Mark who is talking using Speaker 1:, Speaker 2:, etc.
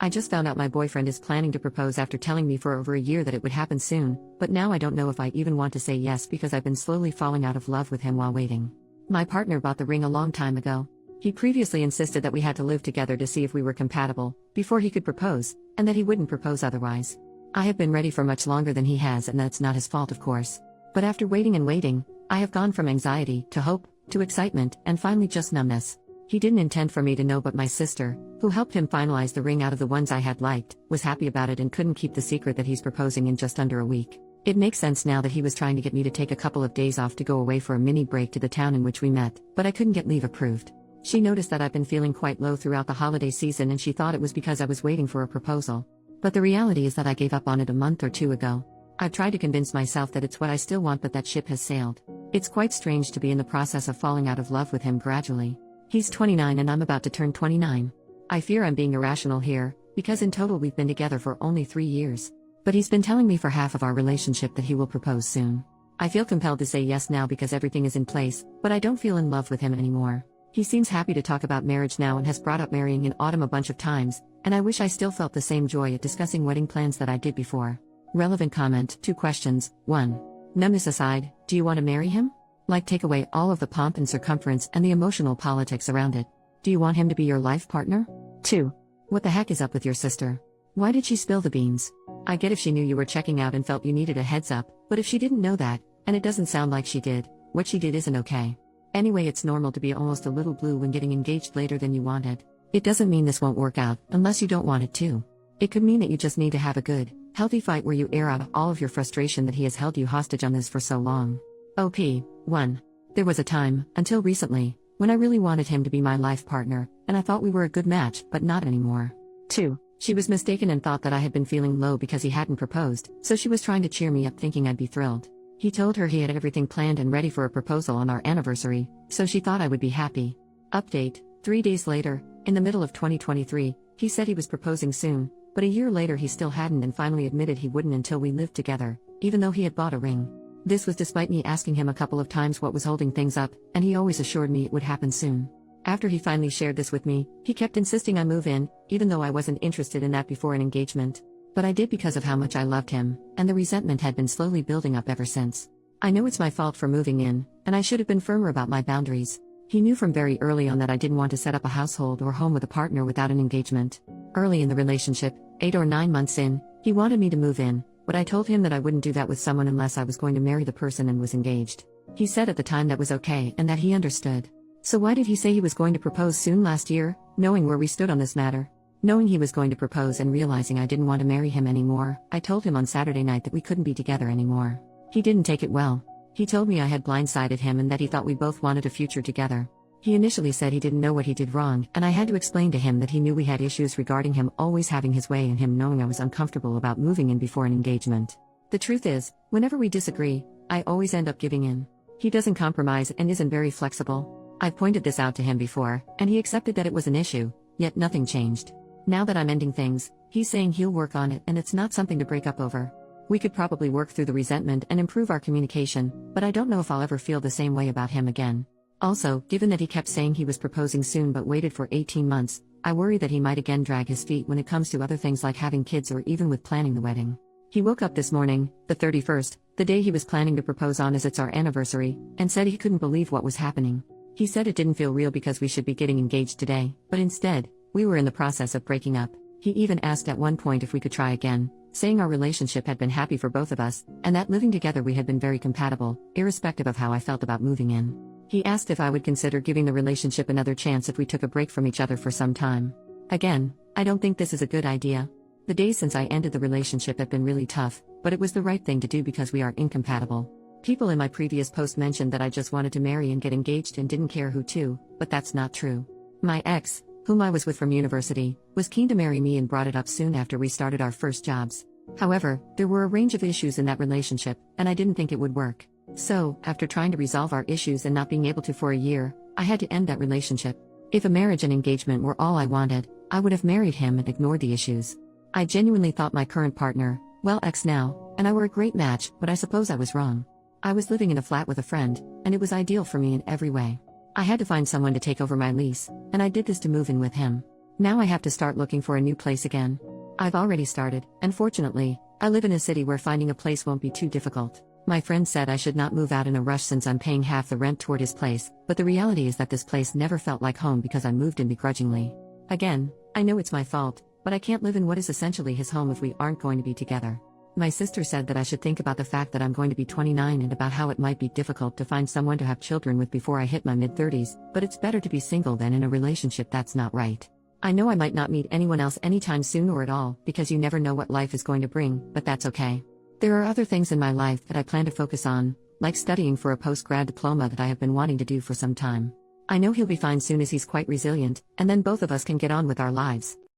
Speaker 1: I just found out my boyfriend is planning to propose after telling me for over a year that it would happen soon, but now I don't know if I even want to say yes because I've been slowly falling out of love with him while waiting. My partner bought the ring a long time ago. He previously insisted that we had to live together to see if we were compatible before he could propose, and that he wouldn't propose otherwise. I have been ready for much longer than he has, and that's not his fault, of course. But after waiting and waiting, I have gone from anxiety to hope to excitement and finally just numbness. He didn't intend for me to know, but my sister, who helped him finalize the ring out of the ones I had liked, was happy about it and couldn't keep the secret that he's proposing in just under a week. It makes sense now that he was trying to get me to take a couple of days off to go away for a mini break to the town in which we met, but I couldn't get leave approved. She noticed that I've been feeling quite low throughout the holiday season and she thought it was because I was waiting for a proposal. But the reality is that I gave up on it a month or two ago. I've tried to convince myself that it's what I still want, but that ship has sailed. It's quite strange to be in the process of falling out of love with him gradually. He's 29 and I'm about to turn 29. I fear I'm being irrational here, because in total we've been together for only 3 years. But he's been telling me for half of our relationship that he will propose soon. I feel compelled to say yes now because everything is in place, but I don't feel in love with him anymore. He seems happy to talk about marriage now and has brought up marrying in autumn a bunch of times, and I wish I still felt the same joy at discussing wedding plans that I did before. Relevant comment: 2 questions. 1. Numbness aside, do you want to marry him? Like, take away all of the pomp and circumference and the emotional politics around it. Do you want him to be your life partner? 2. What the heck is up with your sister? Why did she spill the beans? I get if she knew you were checking out and felt you needed a heads up, but if she didn't know that, and it doesn't sound like she did, what she did isn't okay. Anyway, it's normal to be almost a little blue when getting engaged later than you wanted. It doesn't mean this won't work out, unless you don't want it to. It could mean that you just need to have a good, healthy fight where you air out all of your frustration that he has held you hostage on this for so long. OP. 1. There was a time, until recently, when I really wanted him to be my life partner, and I thought we were a good match, but not anymore. 2. She was mistaken and thought that I had been feeling low because he hadn't proposed, so she was trying to cheer me up thinking I'd be thrilled. He told her he had everything planned and ready for a proposal on our anniversary, so she thought I would be happy. Update: 3 days later, in the middle of 2023, he said he was proposing soon, but a year later he still hadn't and finally admitted he wouldn't until we lived together, even though he had bought a ring. This was despite me asking him a couple of times what was holding things up, and he always assured me it would happen soon. After he finally shared this with me, he kept insisting I move in, even though I wasn't interested in that before an engagement. But I did because of how much I loved him, and the resentment had been slowly building up ever since. I know it's my fault for moving in, and I should have been firmer about my boundaries. He knew from very early on that I didn't want to set up a household or home with a partner without an engagement. Early in the relationship, 8 or 9 months in, he wanted me to move in, but I told him that I wouldn't do that with someone unless I was going to marry the person and was engaged. He said at the time that was okay and that he understood. So why did he say he was going to propose soon last year, knowing where we stood on this matter? Knowing he was going to propose and realizing I didn't want to marry him anymore, I told him on Saturday night that we couldn't be together anymore. He didn't take it well. He told me I had blindsided him and that he thought we both wanted a future together. He initially said he didn't know what he did wrong, and I had to explain to him that he knew we had issues regarding him always having his way and him knowing I was uncomfortable about moving in before an engagement. The truth is, whenever we disagree, I always end up giving in. He doesn't compromise and isn't very flexible. I've pointed this out to him before, and he accepted that it was an issue, yet nothing changed. Now that I'm ending things, he's saying he'll work on it and it's not something to break up over. We could probably work through the resentment and improve our communication, but I don't know if I'll ever feel the same way about him again. Also, given that he kept saying he was proposing soon but waited for 18 months, I worry that he might again drag his feet when it comes to other things like having kids or even with planning the wedding. He woke up this morning, the 31st, the day he was planning to propose on as it's our anniversary, and said he couldn't believe what was happening. He said it didn't feel real because we should be getting engaged today, but instead, we were in the process of breaking up. He even asked at one point if we could try again, saying our relationship had been happy for both of us, and that living together we had been very compatible, irrespective of how I felt about moving in. He asked if I would consider giving the relationship another chance if we took a break from each other for some time. Again, I don't think this is a good idea. The days since I ended the relationship have been really tough, but it was the right thing to do because we are incompatible. People in my previous post mentioned that I just wanted to marry and get engaged and didn't care who to, but that's not true. My ex, whom I was with from university, was keen to marry me and brought it up soon after we started our first jobs. However, there were a range of issues in that relationship, and I didn't think it would work. So, after trying to resolve our issues and not being able to for a year, I had to end that relationship. If a marriage and engagement were all I wanted, I would have married him and ignored the issues. I genuinely thought my current partner, well ex now, and I were a great match, but I suppose I was wrong. I was living in a flat with a friend, and it was ideal for me in every way. I had to find someone to take over my lease, and I did this to move in with him. Now I have to start looking for a new place again. I've already started, and fortunately, I live in a city where finding a place won't be too difficult. My friend said I should not move out in a rush since I'm paying half the rent toward his place, but the reality is that this place never felt like home because I moved in begrudgingly. Again, I know it's my fault, but I can't live in what is essentially his home if we aren't going to be together. My sister said that I should think about the fact that I'm going to be 29 and about how it might be difficult to find someone to have children with before I hit my mid-30s, but it's better to be single than in a relationship that's not right. I know I might not meet anyone else anytime soon or at all, because you never know what life is going to bring, but that's okay. There are other things in my life that I plan to focus on, like studying for a post-grad diploma that I have been wanting to do for some time. I know he'll be fine soon as he's quite resilient, and then both of us can get on with our lives.